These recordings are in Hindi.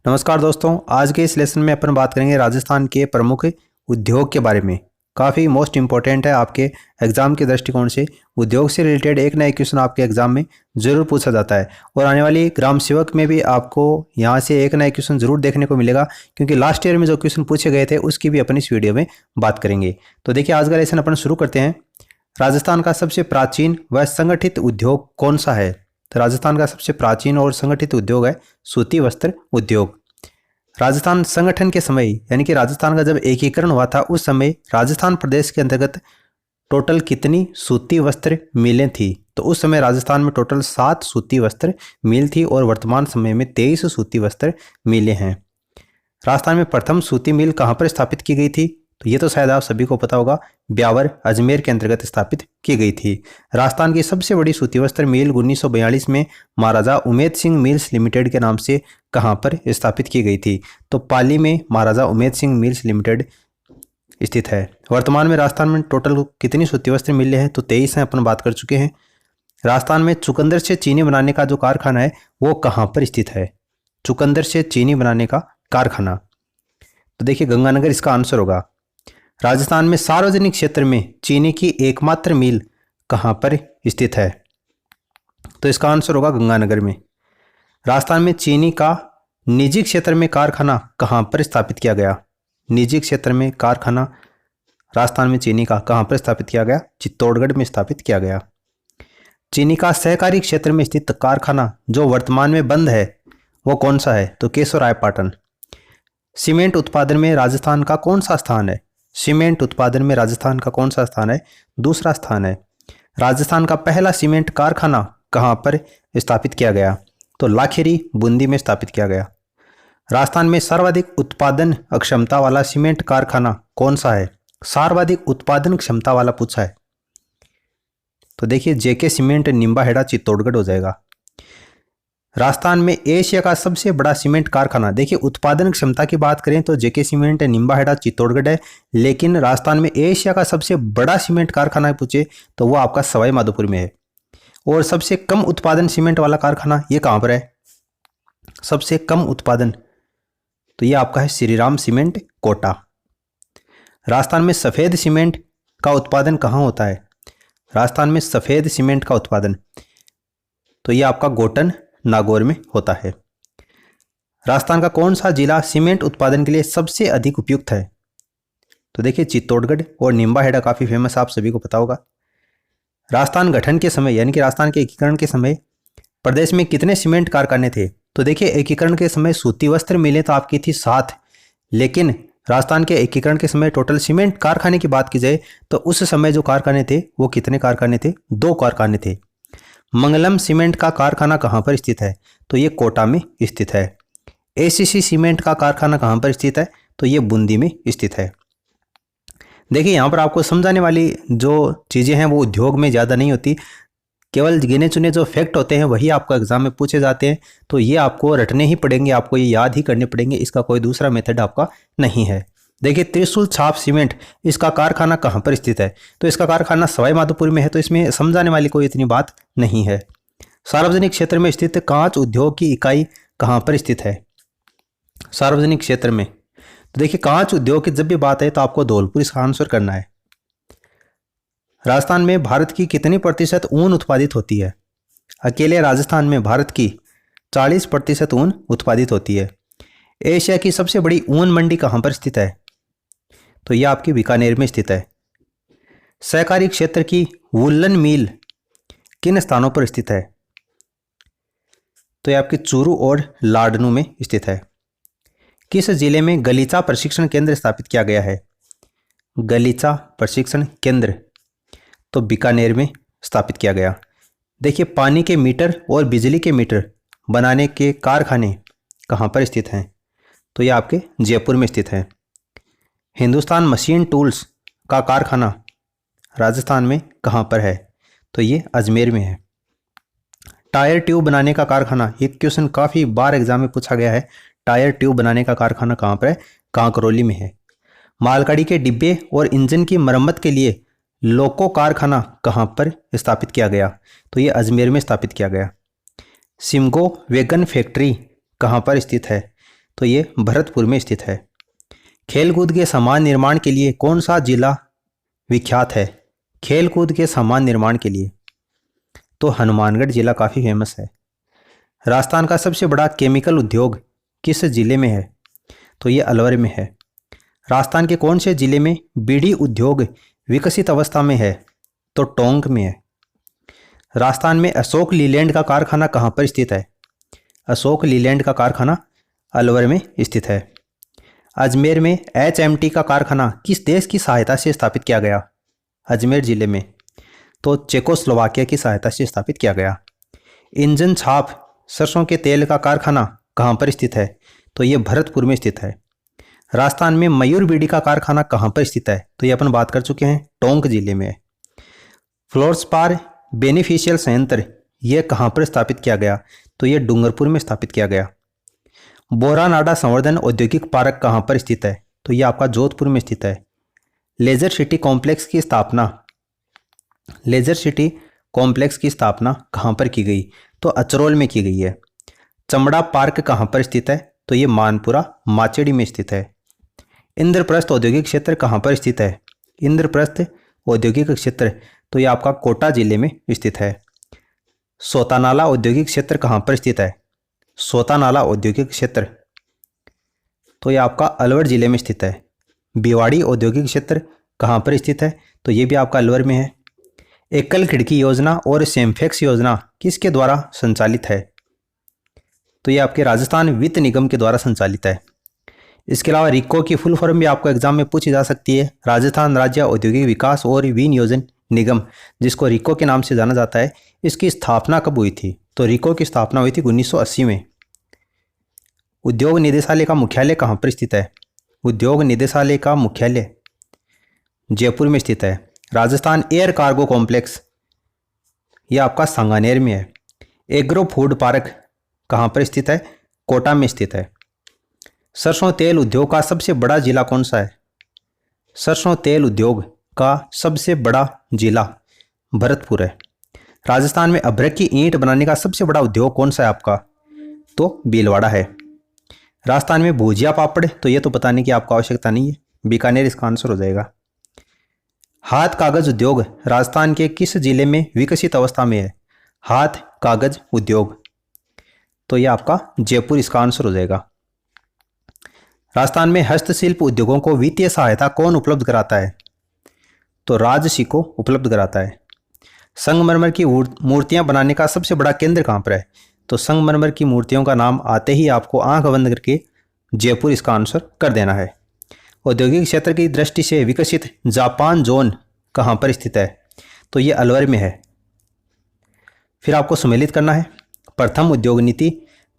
नमस्कार दोस्तों, आज के इस लेसन में अपन बात करेंगे राजस्थान के प्रमुख उद्योग के बारे में। काफ़ी मोस्ट इम्पोर्टेंट है आपके एग्जाम के दृष्टिकोण से। उद्योग से रिलेटेड एक ना एक क्वेश्चन आपके एग्जाम में ज़रूर पूछा जाता है और आने वाली ग्राम सेवक में भी आपको यहाँ से एक ना एक क्वेश्चन ज़रूर देखने को मिलेगा, क्योंकि लास्ट ईयर में जो क्वेश्चन पूछे गए थे उसकी भी अपन इस वीडियो में बात करेंगे। तो देखिए, आज का लेसन अपन शुरू करते हैं। राजस्थान का सबसे प्राचीन व संगठित उद्योग कौन सा है? तो राजस्थान का सबसे प्राचीन और संगठित उद्योग है सूती वस्त्र उद्योग। राजस्थान संगठन के समय यानी कि राजस्थान का जब एकीकरण हुआ था उस समय राजस्थान प्रदेश के अंतर्गत टोटल कितनी सूती वस्त्र मिलें थी? तो उस समय राजस्थान में टोटल 7 सूती वस्त्र मिल थी और वर्तमान समय में 23 सूती वस्त्र मिलें हैं। राजस्थान में प्रथम सूती मिल कहाँ पर स्थापित की गई थी? तो ये तो शायद आप सभी को पता होगा, ब्यावर अजमेर के अंतर्गत स्थापित की गई थी। राजस्थान की सबसे बड़ी सूती वस्त्र मिल 1942 में महाराजा उमेद सिंह मिल्स लिमिटेड के नाम से कहाँ पर स्थापित की गई थी? तो पाली में महाराजा उमेद सिंह मिल्स लिमिटेड स्थित है। वर्तमान में राजस्थान में टोटल कितनी सूती वस्त्र मिलें हैं? तो 23 हैं, अपन बात कर चुके हैं। राजस्थान में चुकंदर से चीनी बनाने का जो कारखाना है वो कहाँ पर स्थित है? चुकंदर से चीनी बनाने का कारखाना, तो देखिए गंगानगर इसका आंसर होगा। राजस्थान में सार्वजनिक क्षेत्र में चीनी की एकमात्र मिल कहाँ पर स्थित है? तो इसका आंसर होगा गंगानगर में। राजस्थान में चीनी का निजी क्षेत्र में कारखाना कहाँ पर स्थापित किया गया? निजी क्षेत्र में कारखाना राजस्थान में चीनी का कहाँ पर स्थापित किया गया? चित्तौड़गढ़ में स्थापित किया गया। चीनी का सहकारी क्षेत्र में स्थित कारखाना जो वर्तमान में बंद है वो कौन सा है? तो केशवरायपाटन। सीमेंट उत्पादन में राजस्थान का कौन सा स्थान है? सीमेंट उत्पादन में राजस्थान का कौन सा स्थान है? दूसरा स्थान है। राजस्थान का पहला सीमेंट कारखाना कहाँ पर स्थापित किया गया? तो लाखेरी बूंदी में स्थापित किया गया। राजस्थान में सर्वाधिक उत्पादन क्षमता वाला सीमेंट कारखाना कौन सा है? सर्वाधिक उत्पादन क्षमता वाला पूछा है, तो देखिए जेके सीमेंट निम्बाहेड़ा चित्तौड़गढ़ हो जाएगा। राजस्थान में एशिया का सबसे बड़ा सीमेंट कारखाना, देखिए उत्पादन क्षमता की बात करें तो जेके सीमेंट निम्बाहेड़ा चित्तौड़गढ़ है, लेकिन राजस्थान में एशिया का सबसे बड़ा सीमेंट कारखाना पूछे तो वो आपका सवाई माधोपुर में है। और सबसे कम उत्पादन सीमेंट वाला कारखाना ये कहाँ पर है? सबसे कम उत्पादन, तो ये आपका है श्रीराम सीमेंट कोटा। राजस्थान में सफ़ेद सीमेंट का उत्पादन कहाँ होता है? राजस्थान में सफ़ेद सीमेंट का उत्पादन, तो ये आपका गोटन नागौर में होता है। राजस्थान का कौन सा जिला सीमेंट उत्पादन के लिए सबसे अधिक उपयुक्त है? तो देखिए चित्तौड़गढ़ और निम्बाहेड़ा काफ़ी फेमस, आप सभी को पता होगा। राजस्थान गठन के समय यानी कि राजस्थान के एकीकरण के समय प्रदेश में कितने सीमेंट कारखाने थे? तो देखिए एकीकरण के समय सूती वस्त्र मिलें तो आपकी थी 7, लेकिन राजस्थान के एकीकरण के समय टोटल सीमेंट कारखाने की बात की जाए तो उस समय जो कारखाने थे वो कितने कारखाने थे? 2 कारखाने थे। मंगलम सीमेंट का कारखाना कहाँ पर स्थित है? तो ये कोटा में स्थित है। एसीसी सीमेंट का कारखाना कहाँ पर स्थित है? तो ये बूंदी में स्थित है। देखिए यहाँ पर आपको समझाने वाली जो चीज़ें हैं वो उद्योग में ज़्यादा नहीं होती, केवल गिने चुने जो फैक्ट होते हैं वही आपको एग्जाम में पूछे जाते हैं, तो ये आपको रटने ही पड़ेंगे, आपको ये याद ही करने पड़ेंगे, इसका कोई दूसरा मेथड आपका नहीं है। देखिए त्रिशूल छाप सीमेंट, इसका कारखाना कहाँ पर स्थित है? तो इसका कारखाना सवाई माधोपुर में है, तो इसमें समझाने वाली कोई इतनी बात नहीं है। सार्वजनिक क्षेत्र में स्थित कांच उद्योग की इकाई कहाँ पर स्थित है? सार्वजनिक क्षेत्र में, तो देखिए कांच उद्योग की जब भी बात है तो आपको धौलपुर इसका आंसर करना है। राजस्थान में भारत की कितनी प्रतिशत ऊन उत्पादित होती है? अकेले राजस्थान में भारत की 40% ऊन उत्पादित होती है। एशिया की सबसे बड़ी ऊन मंडी कहाँ पर स्थित है? तो यह आपकी बीकानेर में स्थित है। सहकारी क्षेत्र की वुलन मिल किन स्थानों पर स्थित है? तो यह आपकी चूरू और लाडनू में स्थित है। किस जिले में गलीचा प्रशिक्षण केंद्र स्थापित किया गया है? गलीचा प्रशिक्षण केंद्र, तो बीकानेर में स्थापित किया गया। देखिए पानी के मीटर और बिजली के मीटर बनाने के कारखाने कहाँ पर स्थित हैं? तो यह आपके जयपुर में स्थित है। हिंदुस्तान मशीन टूल्स का कारखाना राजस्थान में कहाँ पर है? तो ये अजमेर में है। टायर ट्यूब बनाने का कारखाना, ये क्वेश्चन काफ़ी बार एग्जाम में पूछा गया है। टायर ट्यूब बनाने का कारखाना कहाँ पर है? कांकरौली में है। मालगाड़ी के डिब्बे और इंजन की मरम्मत के लिए लोको कारखाना कहाँ पर स्थापित किया गया? तो ये अजमेर में स्थापित किया गया। सिमगो वैगन फैक्ट्री कहाँ पर स्थित है? तो ये भरतपुर में स्थित है। खेलकूद के सामान निर्माण के लिए कौन सा जिला विख्यात है? खेलकूद के सामान निर्माण के लिए तो हनुमानगढ़ जिला काफ़ी फेमस है। राजस्थान का सबसे बड़ा केमिकल उद्योग किस जिले में है? तो ये अलवर में है। राजस्थान के कौन से जिले में बीड़ी उद्योग विकसित अवस्था में है? तो टोंक में है। राजस्थान में अशोक लीलैंड का कारखाना कहाँ पर स्थित है? अशोक लीलैंड का कारखाना अलवर में स्थित है। अजमेर में HMT का कारखाना किस देश की सहायता से स्थापित किया गया? अजमेर जिले में तो चेकोस्लोवाकिया की सहायता से स्थापित किया गया। इंजन छाप सरसों के तेल का कारखाना कहाँ पर स्थित है? तो ये भरतपुर में स्थित है। राजस्थान में मयूर बीड़ी का कारखाना कहाँ पर स्थित है? तो ये अपन बात कर चुके हैं, टोंक जिले में। फ्लोर्सपार बेनिफिशियल संयंत्र ये कहाँ पर स्थापित किया गया? तो ये डूंगरपुर में स्थापित किया गया। बोरानाडा संवर्धन औद्योगिक पार्क कहाँ पर स्थित है? तो ये आपका जोधपुर में स्थित है। लेजर सिटी कॉम्प्लेक्स की स्थापना कहाँ पर की गई? तो अचरोल में की गई है। चमड़ा पार्क कहाँ पर स्थित है? तो ये मानपुरा माचेड़ी में स्थित है। इंद्रप्रस्थ औद्योगिक क्षेत्र कहाँ पर स्थित है? इंद्रप्रस्थ औद्योगिक क्षेत्र तो ये आपका कोटा जिले में स्थित है। सोतानाला औद्योगिक क्षेत्र कहाँ पर स्थित है? सोतानाला औद्योगिक क्षेत्र तो ये आपका अलवर जिले में स्थित है। भिवाड़ी औद्योगिक क्षेत्र कहाँ पर स्थित है? तो ये भी आपका अलवर में है। एकल खिड़की योजना और सेमफेक्स योजना किसके द्वारा संचालित है? तो ये आपके राजस्थान वित्त निगम के द्वारा संचालित है। इसके अलावा रिको की फुल फॉर्म भी आपको एग्जाम में पूछी जा सकती है। राजस्थान राज्य औद्योगिक विकास और विनियोजन निगम, जिसको रिको के नाम से जाना जाता है, इसकी स्थापना कब हुई थी? तो रिको की स्थापना हुई थी 1980 में। उद्योग निदेशालय का मुख्यालय कहाँ पर स्थित है? उद्योग निदेशालय का मुख्यालय जयपुर में स्थित है। राजस्थान एयर कार्गो कॉम्प्लेक्स ये आपका सांगानेर में है। एग्रो फूड पार्क कहाँ पर स्थित है? कोटा में स्थित है। सरसों तेल उद्योग का सबसे बड़ा जिला कौन सा है? सरसों तेल उद्योग का सबसे बड़ा जिला भरतपुर है। राजस्थान में अभ्रक की ईंट बनाने का सबसे बड़ा उद्योग कौन सा है आपका? तो भीलवाड़ा है। राजस्थान में भुजिया पापड़ तो ये तो बताने की आपको आवश्यकता नहीं है, बीकानेर इसका आंसर हो जाएगा। हाथ कागज उद्योग राजस्थान के किस जिले में विकसित अवस्था में है? हाथ कागज उद्योग तो ये आपका जयपुर इसका आंसर हो जाएगा। राजस्थान में हस्तशिल्प उद्योगों को वित्तीय सहायता कौन उपलब्ध कराता है? तो राजशिको उपलब्ध कराता है। संगमरमर की मूर्तियां बनाने का सबसे बड़ा केंद्र कहाँ पर है? तो संगमरमर की मूर्तियों का नाम आते ही आपको आंख बंद करके जयपुर इसका आंसर कर देना है। औद्योगिक क्षेत्र की दृष्टि से विकसित जापान जोन कहाँ पर स्थित है? तो ये अलवर में है। फिर आपको सम्मिलित करना है प्रथम उद्योग नीति।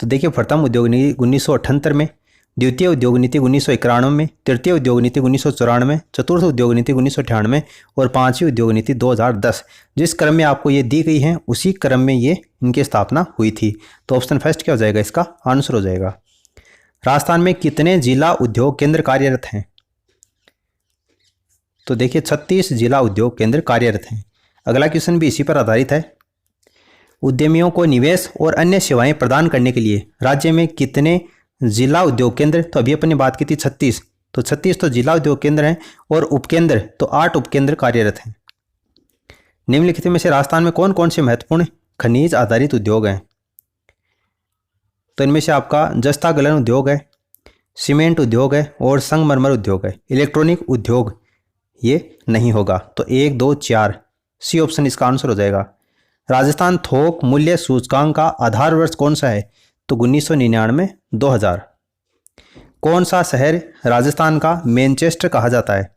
तो देखिए, प्रथम उद्योग नीति 1978 में, द्वितीय उद्योग नीति 1991 में, तृतीय उद्योग नीति 1994, चतुर्थ उद्योग नीति 1998 और पांचवी उद्योग नीति 2010। जिस क्रम में आपको ये दी गई हैं उसी क्रम में ये इनकी स्थापना हुई थी। तो ऑप्शन फर्स्ट क्या हो जाएगा? इसका आंसर हो जाएगा। राजस्थान में कितने जिला उद्योग केंद्र कार्यरत हैं? तो देखिए 36 जिला उद्योग केंद्र कार्यरत हैं। अगला क्वेश्चन भी इसी पर आधारित है। उद्यमियों को निवेश और अन्य सेवाएं प्रदान करने के लिए राज्य में कितने जिला उद्योग केंद्र? तो अभी अपनी बात की थी 36, तो 36 तो जिला उद्योग केंद्र हैं और उपकेंद्र तो 8 उपकेंद्र कार्यरत हैं। निम्नलिखित में से राजस्थान में कौन कौन से महत्वपूर्ण खनिज आधारित उद्योग हैं? तो इनमें से आपका जस्ता गलन उद्योग है, सीमेंट उद्योग है और संगमरमर उद्योग है। इलेक्ट्रॉनिक उद्योग ये नहीं होगा। तो 1, 2, 4 सी ऑप्शन इसका आंसर हो जाएगा। राजस्थान थोक मूल्य सूचकांक का आधार वर्ष कौन सा है? तो 1999, 2000। कौन सा शहर राजस्थान का मैनचेस्टर कहा जाता है?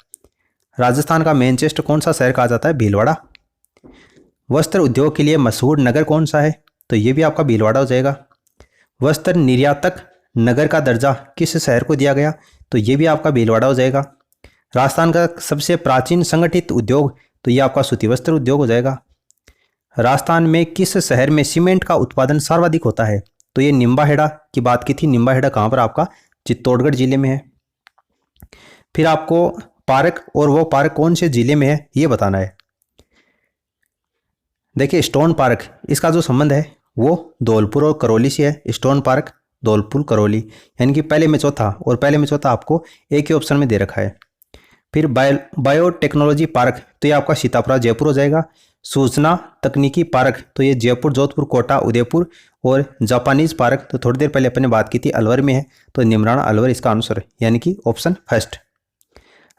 राजस्थान का मैनचेस्टर कौन सा शहर कहा जाता है? भीलवाड़ा। वस्त्र उद्योग के लिए मशहूर नगर कौन सा है? तो ये भी आपका भीलवाड़ा हो जाएगा। वस्त्र निर्यातक नगर का दर्जा किस शहर को दिया गया? तो ये भी आपका भीलवाड़ा हो जाएगा। राजस्थान का सबसे प्राचीन संगठित उद्योग तो ये आपका सूती वस्त्र उद्योग हो जाएगा। राजस्थान में किस शहर में सीमेंट का उत्पादन सर्वाधिक होता है? तो ये निम्बाहेड़ा की बात की थी। निम्बाहेड़ा कहाँ पर? आपका चित्तौड़गढ़ जिले में है। फिर आपको पार्क, और वो पार्क कौन से जिले में है ये बताना है। देखिए स्टोन पार्क, इसका जो संबंध है वो धौलपुर और करौली से है। स्टोन पार्क धौलपुर करौली, यानी कि पहले में चौथा और पहले में चौथा आपको एक ही ऑप्शन में दे रखा है। फिर बायोटेक्नोलॉजी पार्क, तो ये आपका सीतापुरा जयपुर हो जाएगा। सूचना तकनीकी पार्क, तो ये जयपुर, जोधपुर, कोटा, उदयपुर। और जापानीज पार्क, तो थोड़ी देर पहले अपने बात की थी अलवर में है, तो निमराना अलवर इसका आंसर है, यानी कि ऑप्शन फर्स्ट।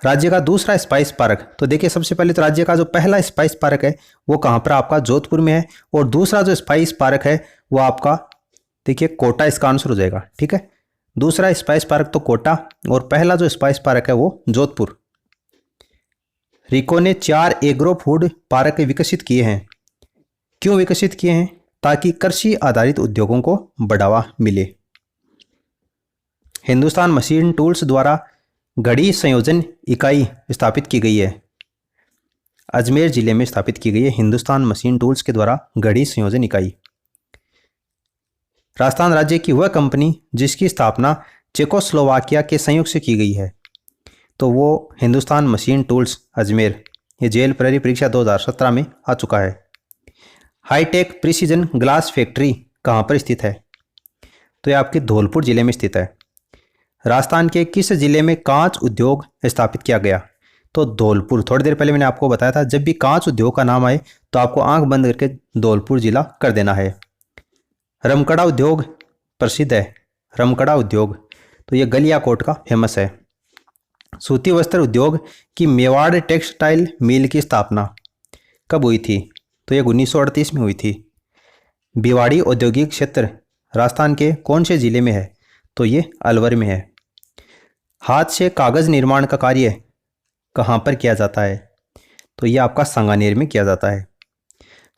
राज्य का दूसरा स्पाइस पार्क, तो देखिए सबसे पहले तो राज्य का जो पहला स्पाइस पार्क है वो कहाँ पर आपका जोधपुर में है, और दूसरा जो स्पाइस पार्क है वो आपका देखिए कोटा इसका आंसर हो जाएगा। ठीक है, दूसरा स्पाइस पार्क तो कोटा और पहला जो स्पाइस पार्क है वो जोधपुर। रिको ने 4 एग्रो फूड पार्क विकसित किए हैं। क्यों विकसित किए हैं? ताकि कृषि आधारित उद्योगों को बढ़ावा मिले। हिंदुस्तान मशीन टूल्स द्वारा घड़ी संयोजन इकाई स्थापित की गई है। अजमेर जिले में स्थापित की गई है हिंदुस्तान मशीन टूल्स के द्वारा घड़ी संयोजन इकाई। राजस्थान राज्य की वह कंपनी जिसकी स्थापना चेकोस्लोवाकिया के संयोग से की गई है, तो वो हिंदुस्तान मशीन टूल्स अजमेर। ये जेल प्रहरी परीक्षा 2017 में आ चुका है। हाईटेक प्रिसीजन ग्लास फैक्ट्री कहाँ पर स्थित है? तो ये आपके धौलपुर जिले में स्थित है। राजस्थान के किस जिले में कांच उद्योग स्थापित किया गया? तो धौलपुर। थोड़ी देर पहले मैंने आपको बताया था जब भी कांच उद्योग का नाम आए तो आपको आंख बंद करके धौलपुर जिला कर देना है। रमकड़ा उद्योग प्रसिद्ध है, रमकड़ा उद्योग, तो ये गलियाकोट का फेमस है। सूती वस्त्र उद्योग की मेवाड़ टेक्सटाइल मिल की स्थापना कब हुई थी? तो ये 1938 में हुई थी। भिवाड़ी औद्योगिक क्षेत्र राजस्थान के कौन से जिले में है? तो ये अलवर में है। हाथ से कागज निर्माण का कार्य कहाँ पर किया जाता है? तो ये आपका सांगानेर में किया जाता है।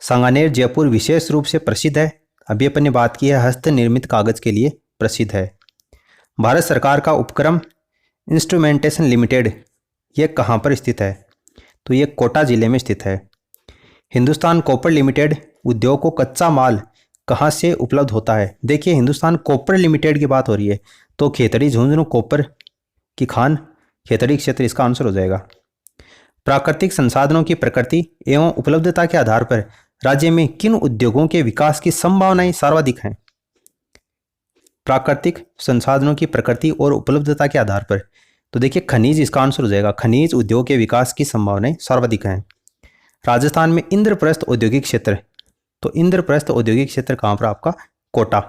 सांगानेर जयपुर विशेष रूप से प्रसिद्ध है। अभी अपन ने बात की है हस्त निर्मित कागज के लिए प्रसिद्ध है। भारत सरकार का उपक्रम इंस्ट्रूमेंटेशन लिमिटेड ये कहाँ पर स्थित है? तो ये कोटा जिले में स्थित है। हिंदुस्तान कॉपर लिमिटेड उद्योग को कच्चा माल कहाँ से उपलब्ध होता है? देखिए हिंदुस्तान कॉपर लिमिटेड की बात हो रही है, तो खेतड़ी झुंझुनू कॉपर की खान खेतड़ी क्षेत्र इसका आंसर हो जाएगा। प्राकृतिक संसाधनों की प्रकृति एवं उपलब्धता के आधार पर राज्य में किन उद्योगों के विकास की संभावनाएं सर्वाधिक हैं? प्राकृतिक संसाधनों की प्रकृति और उपलब्धता के आधार पर, तो देखिए खनिज इसका आंसर हो जाएगा। खनिज उद्योग के विकास की संभावनाएं सर्वाधिक हैं। राजस्थान में इंद्रप्रस्थ औद्योगिक क्षेत्र, तो इंद्रप्रस्थ औद्योगिक क्षेत्र कहाँ पर आपका? कोटा।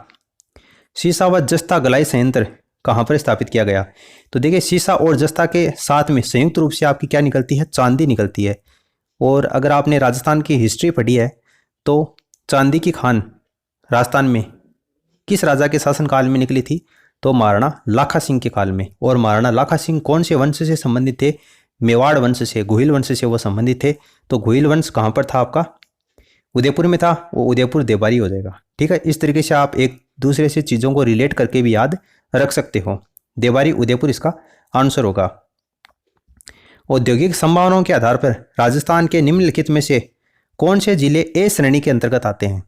सीसा व जस्ता गलाई संयंत्र कहाँ पर स्थापित किया गया? तो देखिए सीसा और जस्ता के साथ में संयुक्त रूप से आपकी क्या निकलती है? चांदी निकलती है। और अगर आपने राजस्थान की हिस्ट्री पढ़ी है तो चांदी की खान राजस्थान में किस राजा के शासनकाल में निकली थी? तो महाराणा लाखा सिंह के काल में। और महाराणा लाखा सिंह कौन से वंश से संबंधित थे? मेवाड़ वंश से, गुहिल वंश से वो संबंधित थे। तो गुहिल वंश कहाँ पर था आपका? उदयपुर में था, वो उदयपुर देवारी हो जाएगा। ठीक है, इस तरीके से आप एक दूसरे से चीज़ों को रिलेट करके भी याद रख सकते हो। देवारी उदयपुर इसका आंसर होगा। औद्योगिक संभावनाओं के आधार पर राजस्थान के निम्नलिखित में से कौन से जिले ए श्रेणी के अंतर्गत आते हैं?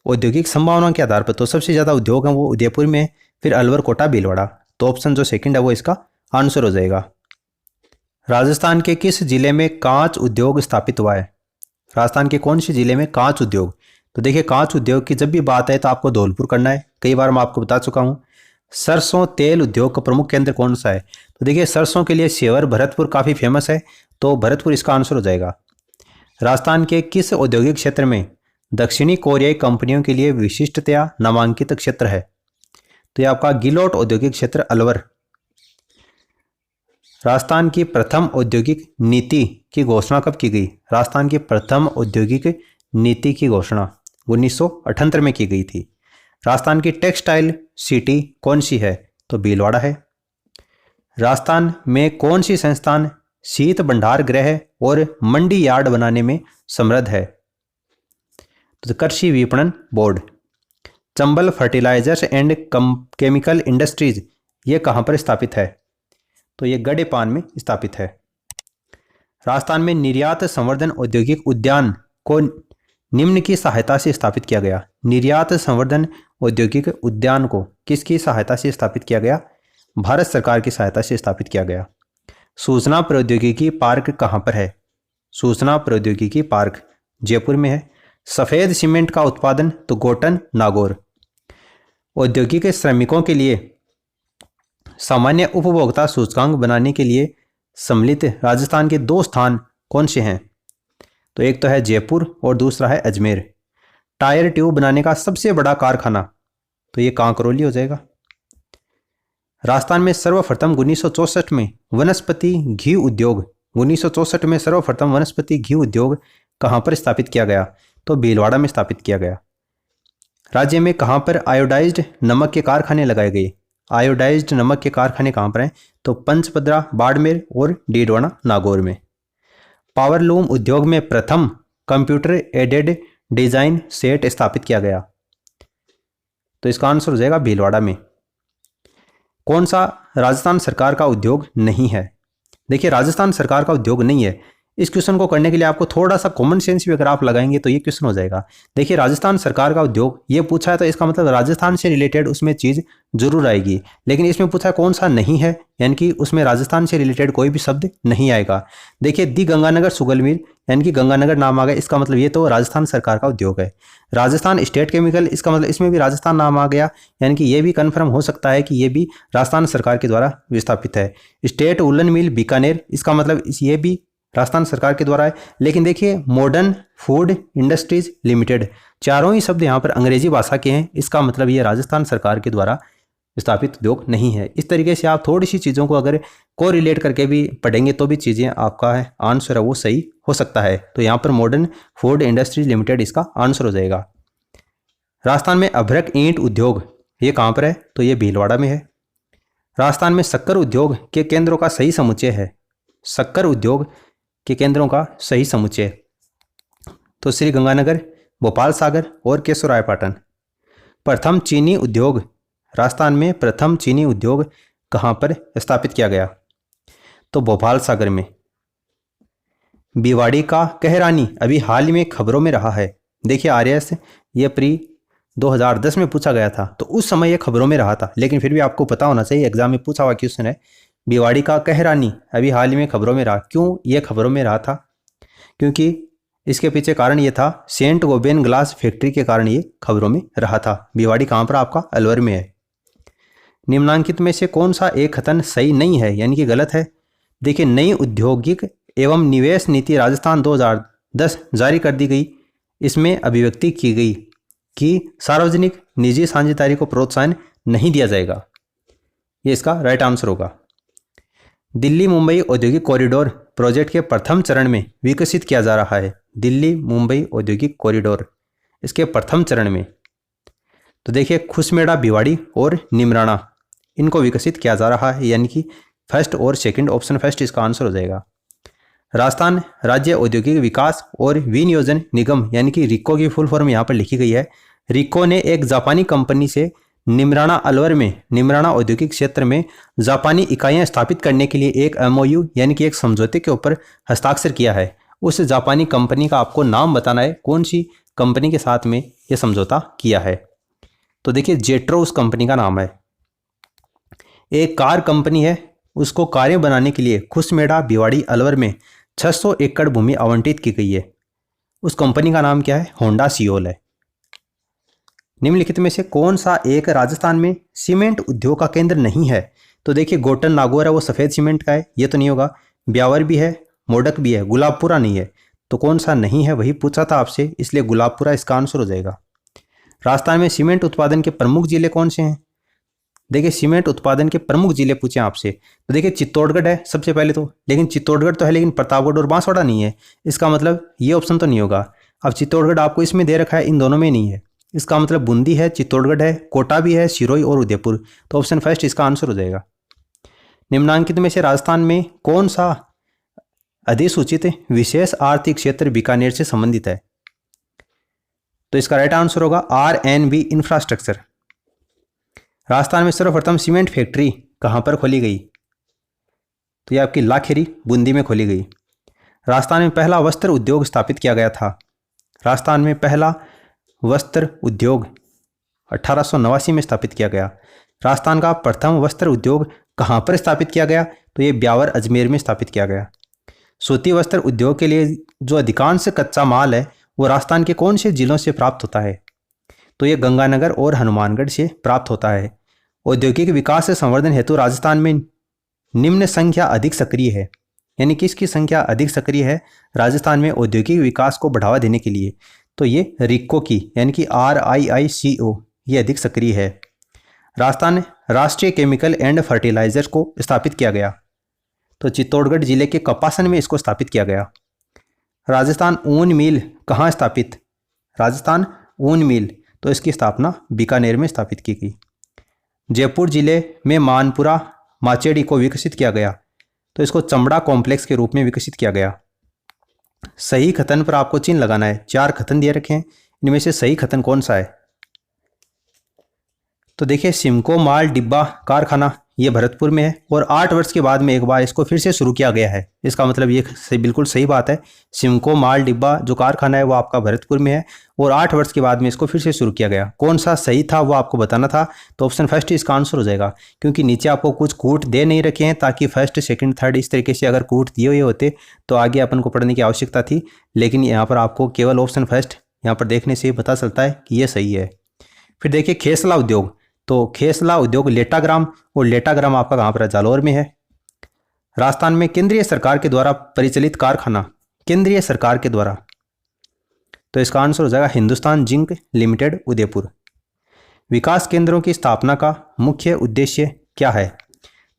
औद्योगिक संभावनाओं के आधार पर तो सबसे ज़्यादा उद्योग है वो उदयपुर में, फिर अलवर, कोटा, भीलवाड़ा। तो ऑप्शन जो सेकंड है वो इसका आंसर हो जाएगा। राजस्थान के किस जिले में कांच उद्योग स्थापित हुआ है? राजस्थान के कौन से जिले में कांच उद्योग? तो देखिए कांच उद्योग की जब भी बात है तो आपको धौलपुर करना है। कई बार मैं आपको बता चुका हूँ। सरसों तेल उद्योग का प्रमुख केंद्र कौन सा है? तो देखिए सरसों के लिए सेवर भरतपुर काफ़ी फेमस है, तो भरतपुर इसका आंसर हो जाएगा। राजस्थान के किस औद्योगिक क्षेत्र में दक्षिणी कोरियाई कंपनियों के लिए विशिष्टतया नामांकित क्षेत्र है? तो ये आपका गिलोट औद्योगिक क्षेत्र अलवर। राजस्थान की प्रथम औद्योगिक नीति की घोषणा कब की गई? राजस्थान की प्रथम औद्योगिक नीति की घोषणा 1978 में की गई थी। राजस्थान की टेक्सटाइल सिटी कौन सी है? तो भीलवाड़ा है। राजस्थान में कौन सी संस्थान शीत भंडार गृह और मंडी यार्ड बनाने में समृद्ध है? तो कृषि विपणन board. Chambal Fertilisers and Chemical Industries ये कहाँ पर स्थापित है? तो ये गडेपान में स्थापित है। राजस्थान में निर्यात संवर्धन औद्योगिक उद्यान को निम्न की सहायता से स्थापित किया गया। निर्यात संवर्धन औद्योगिक उद्यान को किसकी सहायता से स्थापित किया गया? भारत सरकार की सहायता से स्थापित किया गया। सूचना प्रौद्योगिकी पार्क कहाँ पर है? सूचना प्रौद्योगिकी पार्क जयपुर में है। सफ़ेद सीमेंट का उत्पादन तो गोटन नागौर। औद्योगिक श्रमिकों के लिए सामान्य उपभोक्ता सूचकांक बनाने के लिए सम्मिलित राजस्थान के 2 स्थान कौन से हैं? तो एक तो है जयपुर और दूसरा है अजमेर। टायर ट्यूब बनाने का सबसे बड़ा कारखाना, तो ये कांकरोली हो जाएगा। राजस्थान में सर्वप्रथम 1964 में वनस्पति घी उद्योग 1964 में सर्वप्रथम वनस्पति घी उद्योग कहाँ पर स्थापित किया गया? तो भीलवाड़ा में स्थापित किया गया। राज्य में कहाँ पर आयोडाइज्ड नमक के कारखाने लगाए गए? आयोडाइज्ड नमक के कारखाने कहाँ पर हैं? तो पंचपदरा, बाड़मेर और डीडवाना, नागौर में। पावरलूम उद्योग में प्रथम कंप्यूटर एडेड डिजाइन सेट स्थापित किया गया, तो इसका आंसर हो जाएगा भीलवाड़ा में। कौन सा राजस्थान सरकार का उद्योग नहीं है? देखिए, राजस्थान सरकार का उद्योग नहीं है। इस क्वेश्चन को करने के लिए आपको थोड़ा सा कॉमन सेंस भी अगर आप लगाएंगे तो ये क्वेश्चन हो जाएगा। देखिए, राजस्थान सरकार का उद्योग ये पूछा है तो इसका मतलब राजस्थान से रिलेटेड उसमें चीज़ जरूर आएगी, लेकिन इसमें पूछा है कौन सा नहीं है, यानी कि उसमें राजस्थान से रिलेटेड कोई भी शब्द नहीं आएगा। देखिए, दी गंगानगर शुगर मिल यानी कि गंगानगर नाम आ गया, इसका मतलब ये तो राजस्थान सरकार का उद्योग है। राजस्थान स्टेट केमिकल, इसका मतलब इसमें भी राजस्थान नाम आ गया, यानी कि ये भी कन्फर्म हो सकता है कि ये भी राजस्थान सरकार के द्वारा विस्थापित है। स्टेट वुलन मिल बीकानेर, इसका मतलब ये भी राजस्थान सरकार के द्वारा है। लेकिन देखिए, मॉडर्न फूड इंडस्ट्रीज लिमिटेड, चारों ही शब्द यहाँ पर अंग्रेजी भाषा के हैं, इसका मतलब ये राजस्थान सरकार के द्वारा विस्थापित उद्योग नहीं है। इस तरीके से आप थोड़ी सी चीज़ों को अगर को रिलेट करके भी पढ़ेंगे तो भी चीज़ें आपका है आंसर है वो सही हो सकता है। तो यहाँ पर मॉडर्न फूड इंडस्ट्रीज लिमिटेड इसका आंसर हो जाएगा। राजस्थान में अभ्रक ईंट उद्योग ये कहाँ पर है? तो ये भीलवाड़ा में है। राजस्थान में शक्कर उद्योग के केंद्रों का सही समुच्चय है। शक्कर उद्योग के केंद्रों का सही समुच्चय तो श्री गंगानगर, भोपाल सागर और केशवरायपाटन। प्रथम चीनी उद्योग, राजस्थान में प्रथम चीनी उद्योग कहाँ पर स्थापित किया गया? तो भोपाल सागर में। भिवाड़ी का कहरानी अभी हाल ही में खबरों में रहा है। देखिए, आरएएस ये प्री 2010 में पूछा गया था, तो उस समय ये खबरों में रहा था, लेकिन फिर भी आपको पता होना चाहिए, एग्जाम में पूछा हुआ क्वेश्चन है। भिवाड़ी का कहरानी अभी हाल ही में खबरों में रहा। क्यों ये खबरों में रहा था? क्योंकि इसके पीछे कारण ये था, सेंट गोबेन ग्लास फैक्ट्री के कारण ये खबरों में रहा था। भिवाड़ी कहाँ पर? आपका अलवर में है। निम्नांकित में से कौन सा एक कथन सही नहीं है, यानी कि गलत है? देखिए, नई औद्योगिक एवं निवेश नीति राजस्थान 2010 जारी कर दी गई। इसमें अभिव्यक्ति की गई कि सार्वजनिक निजी साझेदारी को प्रोत्साहन नहीं दिया जाएगा। ये इसका राइट आंसर होगा। दिल्ली मुंबई औद्योगिक कॉरिडोर प्रोजेक्ट के प्रथम चरण में विकसित किया जा रहा है। दिल्ली मुंबई औद्योगिक कॉरिडोर इसके प्रथम चरण में, तो देखिए, खुसमेड़ा, भिवाड़ी और निमराना इनको विकसित किया जा रहा है, यानी कि फर्स्ट और सेकंड ऑप्शन फर्स्ट इसका आंसर हो जाएगा। राजस्थान राज्य औद्योगिक विकास और विनियोजन निगम यानी कि रिको की फुल फॉर्म यहाँ पर लिखी गई है। रिको ने एक जापानी कंपनी से निमराना अलवर में निमराना औद्योगिक क्षेत्र में जापानी इकाइयां स्थापित करने के लिए एक एमओयू यानी कि एक समझौते के ऊपर हस्ताक्षर किया है। उस जापानी कंपनी का आपको नाम बताना है, कौन सी कंपनी के साथ में यह समझौता किया है। तो देखिए, जेट्रो उस कंपनी का नाम है। एक कार कंपनी है, उसको कारें बनाने के लिए खुसमेड़ा, भिवाड़ी, अलवर में 600 एकड़ भूमि आवंटित की गई है। उस कंपनी का नाम क्या है? होंडा सियोल है। निम्नलिखित में से कौन सा एक राजस्थान में सीमेंट उद्योग का केंद्र नहीं है? तो देखिए, गोटन नागौर है, वो सफ़ेद सीमेंट का है, ये तो नहीं होगा। ब्यावर भी है, मोडक भी है, गुलाबपुरा नहीं है। तो कौन सा नहीं है वही पूछा था आपसे, इसलिए गुलाबपुरा इसका आंसर हो जाएगा। राजस्थान में सीमेंट उत्पादन के प्रमुख जिले कौन से हैं? देखिए, सीमेंट उत्पादन के प्रमुख जिले पूछे आपसे, तो देखिए, चित्तौड़गढ़ है सबसे पहले तो, लेकिन चित्तौड़गढ़ तो है, लेकिन प्रतापगढ़ और बांसवाड़ा नहीं है। इसका मतलब ये ऑप्शन तो नहीं होगा। अब चित्तौड़गढ़ आपको इसमें दे रखा है, इन दोनों में नहीं है। इसका मतलब बूंदी है, चित्तौड़गढ़ है, कोटा भी है, सिरोही और उदयपुर। तो ऑप्शन फर्स्ट इसका आंसर हो जाएगा। निम्नांकित में से राजस्थान में कौन सा अधिसूचित विशेष आर्थिक क्षेत्र बीकानेर से संबंधित है? तो इसका राइट आंसर होगा RNB इंफ्रास्ट्रक्चर। राजस्थान में सर्वप्रथम सीमेंट फैक्ट्री कहां पर खोली गई? तो यह आपकी लाखेरी, बूंदी में खोली गई। राजस्थान में पहला वस्त्र उद्योग स्थापित किया गया था। राजस्थान में पहला वस्त्र उद्योग 1889 में स्थापित किया गया। राजस्थान का प्रथम वस्त्र उद्योग कहां पर स्थापित किया गया? तो ये ब्यावर, अजमेर में स्थापित किया गया। सूती वस्त्र उद्योग के लिए जो अधिकांश कच्चा माल है वो राजस्थान के कौन से जिलों से प्राप्त होता है? तो ये गंगानगर और हनुमानगढ़ से प्राप्त होता है। औद्योगिक विकास से संवर्धन हेतु राजस्थान में निम्न संख्या अधिक सक्रिय है, यानी किसकी संख्या अधिक सक्रिय है राजस्थान में औद्योगिक विकास को बढ़ावा देने के लिए, तो ये रिक्को की यानी कि RIICO ये अधिक सक्रिय है। राजस्थान राष्ट्रीय केमिकल एंड फर्टिलाइजर्स को स्थापित किया गया, तो चित्तौड़गढ़ जिले के कपासन में इसको स्थापित किया गया। राजस्थान ऊन मिल कहाँ स्थापित, राजस्थान ऊन मिल, तो इसकी स्थापना बीकानेर में स्थापित की गई। जयपुर जिले में मानपुरा माचेडी को विकसित किया गया, तो इसको चमड़ा कॉम्प्लेक्स के रूप में विकसित किया गया। सही कथन पर आपको चिन्ह लगाना है। 4 कथन दिए रखे हैं, इनमें से सही कथन कौन सा है? तो देखिए सिमको माल डिब्बा कारखाना ये भरतपुर में है और 8 वर्ष के बाद में एक बार इसको फिर से शुरू किया गया है। इसका मतलब ये बिल्कुल सही बात है। सिमको माल डिब्बा जो कारखाना है वो आपका भरतपुर में है और 8 वर्ष के बाद में इसको फिर से शुरू किया गया। कौन सा सही था वो आपको बताना था, तो ऑप्शन फर्स्ट इसका आंसर हो जाएगा, क्योंकि नीचे आपको कुछ कूट दे नहीं रखे हैं ताकि फर्स्ट सेकंड थर्ड इस तरीके से अगर कूट दिए हुए होते तो आगे अपन को पढ़ने की आवश्यकता थी, लेकिन यहाँ पर आपको केवल ऑप्शन फर्स्ट यहाँ पर देखने से पता चलता है कि ये सही है। फिर देखिए खेसला उद्योग, तो खेसला उद्योग लेटाग्राम, और लेटाग्राम आपका कहाँ पर है? जालौर में है। राजस्थान में केंद्रीय सरकार के द्वारा परिचालित कारखाना, केंद्रीय सरकार के द्वारा, तो इसका आंसर हो जाएगा हिंदुस्तान जिंक लिमिटेड उदयपुर। विकास केंद्रों की स्थापना का मुख्य उद्देश्य क्या है?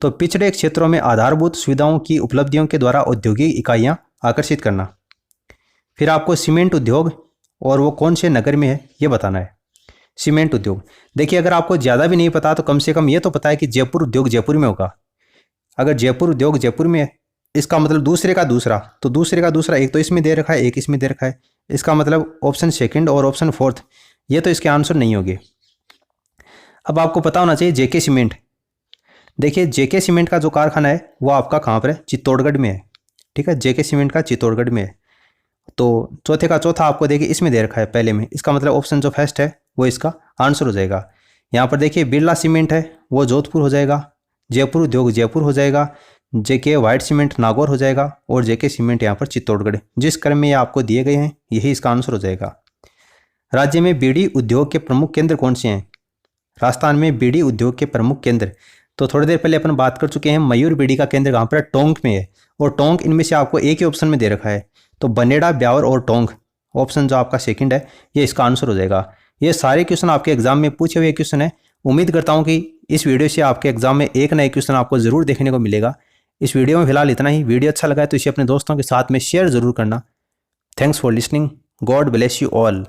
तो पिछड़े क्षेत्रों में आधारभूत सुविधाओं की उपलब्धियों के द्वारा औद्योगिक इकाइयां आकर्षित करना। फिर आपको सीमेंट उद्योग और वो कौन से नगर में है ये बताना है। सीमेंट उद्योग, देखिए अगर आपको ज़्यादा भी नहीं पता तो कम से कम ये तो पता है कि जयपुर उद्योग जयपुर में होगा। अगर जयपुर उद्योग जयपुर में है, इसका मतलब दूसरे का दूसरा, तो दूसरे का दूसरा एक तो इसमें दे रखा है, एक इसमें दे रखा है, इसका मतलब ऑप्शन सेकंड और ऑप्शन फोर्थ ये तो इसके आंसर नहीं होंगे। अब आपको पता होना चाहिए जेके सीमेंट, देखिए जेके सीमेंट का जो कारखाना है वो आपका कहाँ पर है? चित्तौड़गढ़ में है। ठीक है, जेके सीमेंट का चित्तौड़गढ़ में है। तो चौथे का चौथा आपको देखिए इसमें दे रखा है पहले में, इसका मतलब ऑप्शन जो फर्स्ट है वो इसका आंसर हो जाएगा। यहाँ पर देखिए बिरला सीमेंट है वो जोधपुर हो जाएगा, जयपुर उद्योग जयपुर हो जाएगा, जेके वाइट सीमेंट नागौर हो जाएगा और जेके सीमेंट यहाँ पर चित्तौड़गढ़। जिस क्रम में ये आपको दिए गए हैं यही इसका आंसर हो जाएगा। राज्य में बीड़ी उद्योग के प्रमुख केंद्र कौन से हैं? राजस्थान में बीड़ी उद्योग के प्रमुख केंद्र, तो थोड़ी देर पहले अपन बात कर चुके हैं, मयूर बीड़ी का केंद्र कहाँ पर है? टोंक में है, और टोंक इनमें से आपको एक ही ऑप्शन में दे रखा है, तो बनेड़ा, ब्यावर और टोंक, ऑप्शन जो आपका सेकंड है ये इसका आंसर हो जाएगा। ये सारे क्वेश्चन आपके एग्जाम में पूछे हुए क्वेश्चन है। उम्मीद करता हूँ कि इस वीडियो से आपके एग्जाम में एक नए क्वेश्चन आपको जरूर देखने को मिलेगा। इस वीडियो में फिलहाल इतना ही। वीडियो अच्छा लगा है तो इसे अपने दोस्तों के साथ में शेयर जरूर करना। Thanks for listening. God bless you all.